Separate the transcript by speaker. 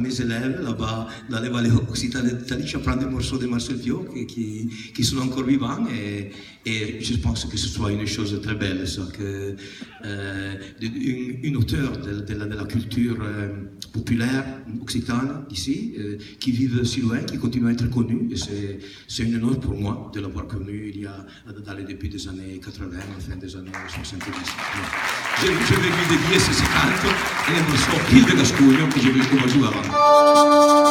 Speaker 1: mes élèves là-bas dans les vallées occitanes d'Italie. J'apprends des morceaux de Marcel Viau qui sont encore vivants et je pense que ce soit une chose très belle, ça, que une auteure de la culture populaire occitane ici, qui vivent si loin, qui continue à être connue, et c'est un honneur pour moi de l'avoir connue dans les débuts des années 80, la fin des années 70. Je vais lui dédier ce canto et un morceau Gil de Gascugno que j'ai vu comme jouer avant.